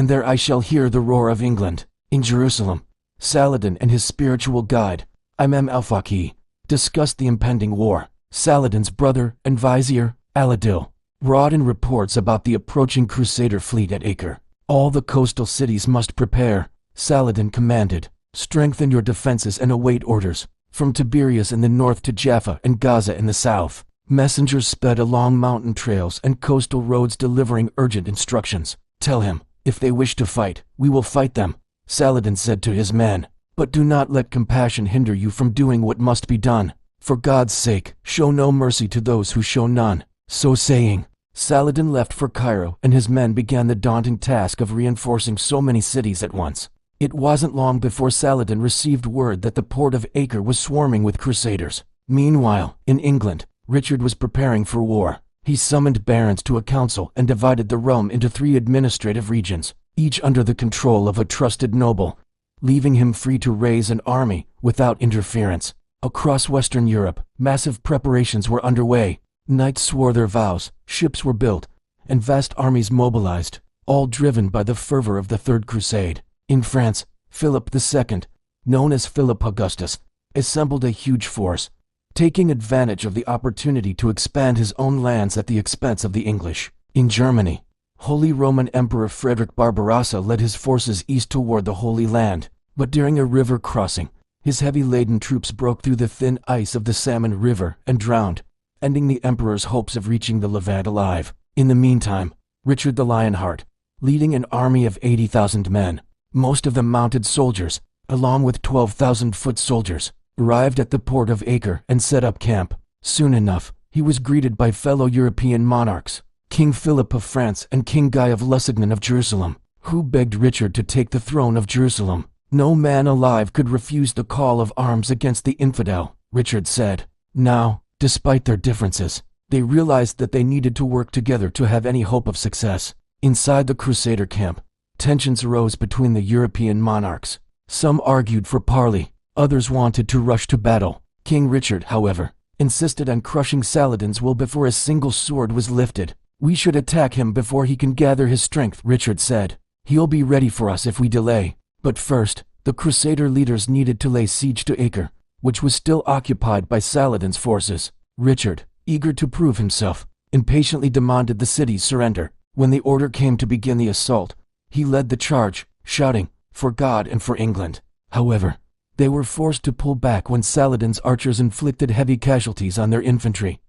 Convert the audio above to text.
and there I shall hear the roar of England. In Jerusalem, Saladin and his spiritual guide, Imam al-Faqih, discussed the impending war. Saladin's brother and vizier, Al-Adil, brought in reports about the approaching Crusader fleet at Acre. All the coastal cities must prepare, Saladin commanded. Strengthen your defenses and await orders. From Tiberias in the north to Jaffa and Gaza in the south, messengers sped along mountain trails and coastal roads delivering urgent instructions. Tell him, if they wish to fight, we will fight them, Saladin said to his men. But do not let compassion hinder you from doing what must be done. For God's sake, show no mercy to those who show none. So saying, Saladin left for Cairo, and his men began the daunting task of reinforcing so many cities at once. It wasn't long before Saladin received word that the port of Acre was swarming with Crusaders. Meanwhile, in England, Richard was preparing for war. He summoned barons to a council and divided the realm into 3 administrative regions, each under the control of a trusted noble, leaving him free to raise an army without interference. Across Western Europe, massive preparations were underway. Knights swore their vows, ships were built, and vast armies mobilized, all driven by the fervor of the Third Crusade. In France, Philip II, known as Philip Augustus, assembled a huge force, taking advantage of the opportunity to expand his own lands at the expense of the English. In Germany, Holy Roman Emperor Frederick Barbarossa led his forces east toward the Holy Land, but during a river crossing, his heavy-laden troops broke through the thin ice of the Salmon River and drowned, ending the emperor's hopes of reaching the Levant alive. In the meantime, Richard the Lionheart, leading an army of 80,000 men, most of them mounted soldiers, along with 12,000 foot soldiers, arrived at the port of Acre and set up camp. Soon enough, he was greeted by fellow European monarchs, King Philip of France and King Guy of Lusignan of Jerusalem, who begged Richard to take the throne of Jerusalem. No man alive could refuse the call of arms against the infidel, Richard said. Now, despite their differences, they realized that they needed to work together to have any hope of success. Inside the Crusader camp, tensions arose between the European monarchs. Some argued for parley, others wanted to rush to battle. King Richard, however, insisted on crushing Saladin's will before a single sword was lifted. We should attack him before he can gather his strength, Richard said. He'll be ready for us if we delay. But first, the Crusader leaders needed to lay siege to Acre, which was still occupied by Saladin's forces. Richard, eager to prove himself, impatiently demanded the city's surrender. When the order came to begin the assault, he led the charge, shouting, "For God and for England." However, they were forced to pull back when Saladin's archers inflicted heavy casualties on their infantry.